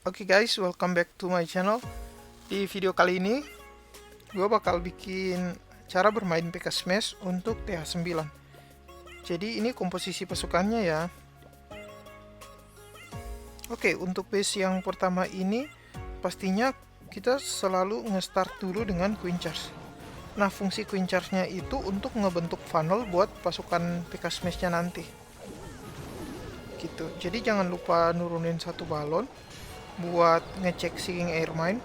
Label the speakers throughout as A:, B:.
A: Oke guys, welcome back to my channel. Di video kali ini, gue bakal bikin cara bermain PK Smash untuk TH9. Jadi ini komposisi pasukannya ya. Oke, untuk base yang pertama ini, pastinya kita selalu nge-start dulu dengan Queen Charge. Nah, fungsi Queen Charge-nya itu untuk ngebentuk funnel buat pasukan PK Smash-nya nanti. Gitu. Jadi jangan lupa nurunin satu balon buat ngecek Seeking Air Mine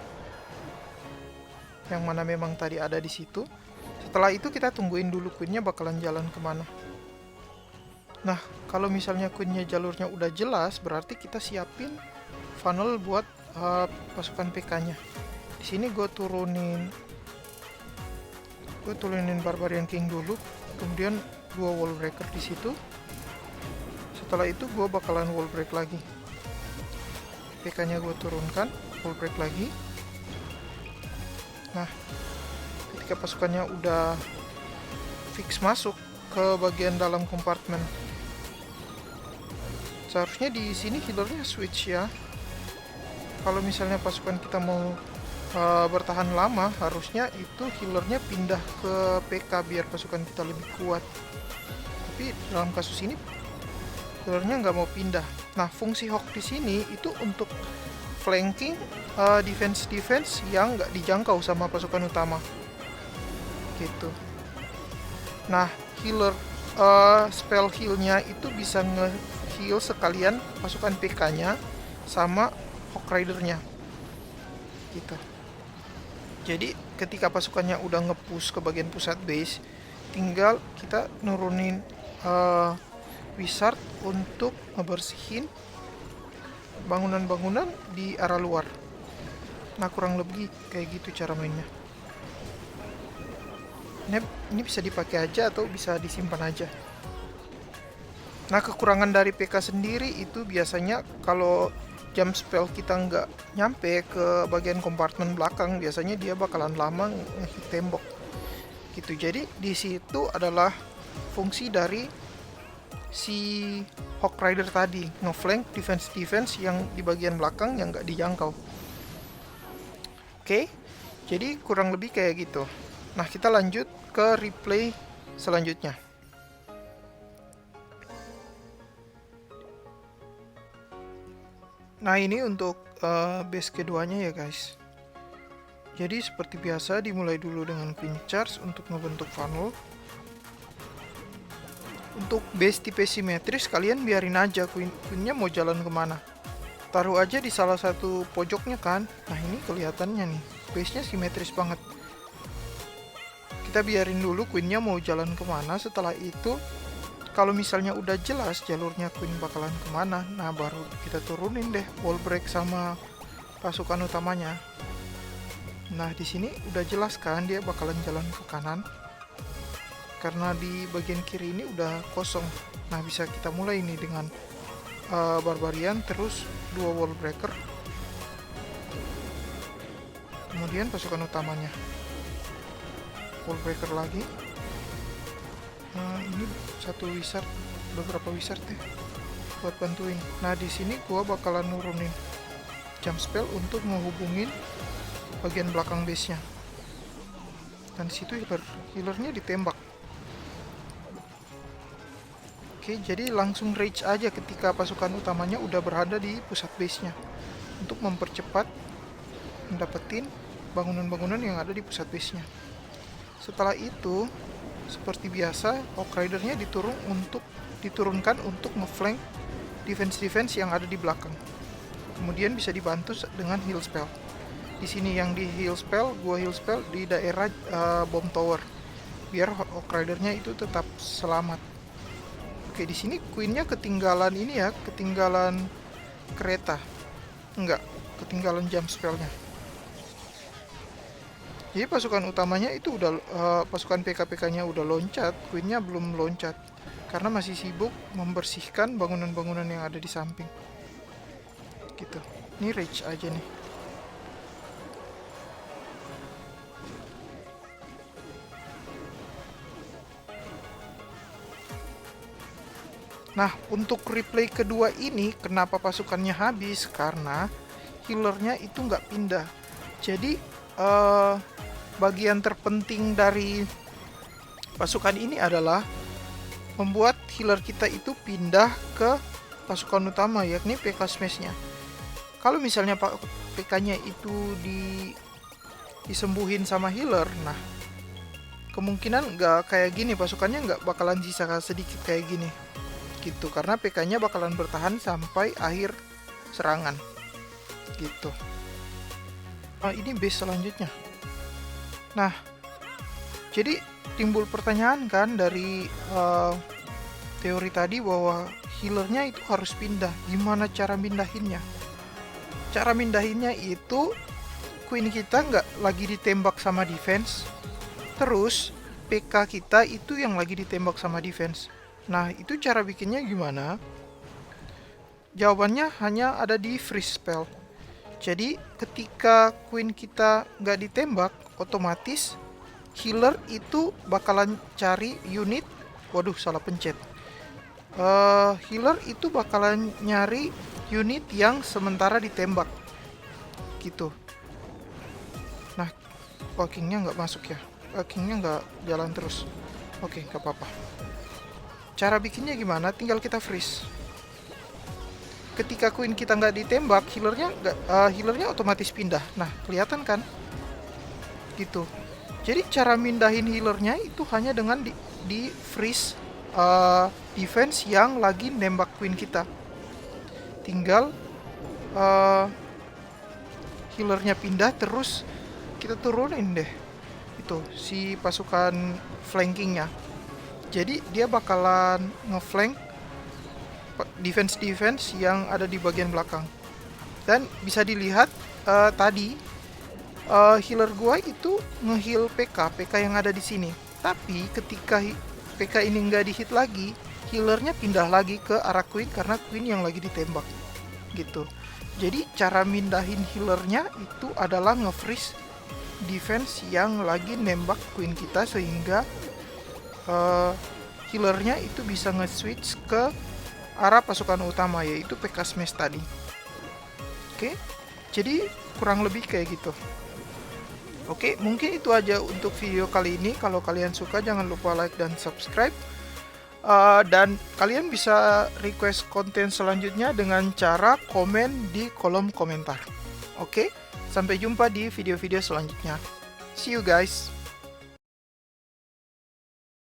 A: yang mana memang tadi ada di situ. Setelah itu kita tungguin dulu queennya bakalan jalan kemana. Nah, kalau misalnya queennya jalurnya udah jelas, berarti kita siapin funnel buat pasukan PK-nya. Di sini gue turunin Barbarian King dulu, kemudian 2 wall breaker di situ. Setelah itu gue bakalan wall break lagi. PK-nya gue turunkan, wall break lagi. Nah, ketika pasukannya udah fix masuk ke bagian dalam kompartemen, seharusnya di sini healernya switch ya. Kalau misalnya pasukan kita mau bertahan lama, harusnya itu healernya pindah ke PK biar pasukan kita lebih kuat. Tapi dalam kasus ini healernya nggak mau pindah. Nah, fungsi Hawk di sini itu untuk flanking defense yang nggak dijangkau sama pasukan utama. Gitu. Nah, healer spell heal-nya itu bisa nge-heal sekalian pasukan PK-nya sama Hawk Rider-nya. Gitu. Jadi, ketika pasukannya udah nge-push ke bagian pusat base, tinggal kita nurunin Wizard untuk ngebersihin bangunan-bangunan di arah luar. Nah, kurang lebih kayak gitu cara mainnya. Ini bisa dipakai aja atau bisa disimpan aja. Nah, kekurangan dari PK sendiri itu biasanya kalau jam spell kita nggak nyampe ke bagian kompartemen belakang, biasanya dia bakalan lama ngehit tembok. Gitu. Jadi di situ adalah fungsi dari si Hawk Rider tadi, ngeflank defense yang di bagian belakang yang nggak dijangkau. Oke, jadi kurang lebih kayak gitu. Nah, kita lanjut ke replay selanjutnya. Nah, ini untuk base keduanya ya guys. Jadi seperti biasa dimulai dulu dengan Queen Charge untuk membentuk funnel. Untuk base tipe simetris, kalian biarin aja queennya mau jalan kemana. Taruh aja di salah satu pojoknya kan. Nah, ini kelihatannya nih, base-nya simetris banget. Kita biarin dulu queennya mau jalan kemana. Setelah itu, kalau misalnya udah jelas jalurnya queen bakalan kemana, nah baru kita turunin deh wall break sama pasukan utamanya. Nah, di sini udah jelas kan dia bakalan jalan ke kanan. Karena di bagian kiri ini udah kosong. Nah, bisa kita mulai nih dengan Barbarian, terus 2 wall breaker, kemudian pasukan utamanya wall breaker lagi. Nah, ini satu wizard, beberapa wizard deh buat bantuin. Nah, di sini gua bakalan nurunin jump spell untuk menghubungin bagian belakang base nya, dan disitu healernya ditembak. Oke, jadi langsung rage aja ketika pasukan utamanya udah berada di pusat base-nya untuk mempercepat mendapetin bangunan-bangunan yang ada di pusat base-nya. Setelah itu, seperti biasa, Hawk Rider-nya diturunkan untuk ngeflank defense yang ada di belakang. Kemudian bisa dibantu dengan heal spell. Di sini yang di heal spell, gua heal spell di daerah bomb tower biar Hawk Rider-nya itu tetap selamat. Oke, di sini queen-nya ketinggalan ini ya, ketinggalan kereta. Enggak, ketinggalan jump spell-nya. Jadi pasukan utamanya itu udah pasukan PK-PK-nya udah loncat, queen-nya belum loncat karena masih sibuk membersihkan bangunan-bangunan yang ada di samping. Gitu. Ini rage aja nih. Nah, untuk replay kedua ini, kenapa pasukannya habis? Karena healernya itu nggak pindah. Jadi bagian terpenting dari pasukan ini adalah membuat healer kita itu pindah ke pasukan utama, yakni PK Smash-nya. Kalau misalnya PK-nya itu disembuhin sama healer, nah kemungkinan nggak kayak gini, pasukannya nggak bakalan sisa sedikit kayak gini gitu, karena PK-nya bakalan bertahan sampai akhir serangan gitu. Nah, ini base selanjutnya. Nah, jadi timbul pertanyaan kan dari teori tadi bahwa healernya itu harus pindah. Gimana cara mindahinnya? Cara mindahinnya itu Queen kita nggak lagi ditembak sama defense, terus PK kita itu yang lagi ditembak sama defense. Nah, itu cara bikinnya gimana? Jawabannya hanya ada di freeze spell. Jadi ketika Queen kita nggak ditembak, otomatis healer itu bakalan cari unit. Waduh, salah pencet. Healer itu bakalan nyari unit yang sementara ditembak gitu. Nah, kingnya nggak masuk ya. Kingnya nggak jalan terus. Oke, nggak apa-apa. Cara bikinnya gimana? Tinggal kita freeze. Ketika Queen kita nggak ditembak, healernya otomatis pindah. Nah, kelihatan kan? Gitu. Jadi cara mindahin healernya itu hanya dengan di freeze defense yang lagi nembak Queen kita. Tinggal healernya pindah, terus kita turunin deh itu si pasukan flankingnya. Jadi dia bakalan ngeflank defense yang ada di bagian belakang. Dan bisa dilihat tadi healer gua itu ngeheal PK yang ada di sini. Tapi ketika PK ini nggak dihit lagi, healernya pindah lagi ke arah Queen karena Queen yang lagi ditembak gitu. Jadi cara mindahin healernya itu adalah nge-freeze defense yang lagi nembak Queen kita, sehingga healernya itu bisa nge-switch ke arah pasukan utama, yaitu PK Smash tadi. Oke, jadi kurang lebih kayak gitu. Oke, mungkin itu aja untuk video kali ini. Kalau kalian suka, jangan lupa like dan subscribe. Dan kalian bisa request konten selanjutnya dengan cara komen di kolom komentar. Oke, sampai jumpa di video-video selanjutnya. See you guys.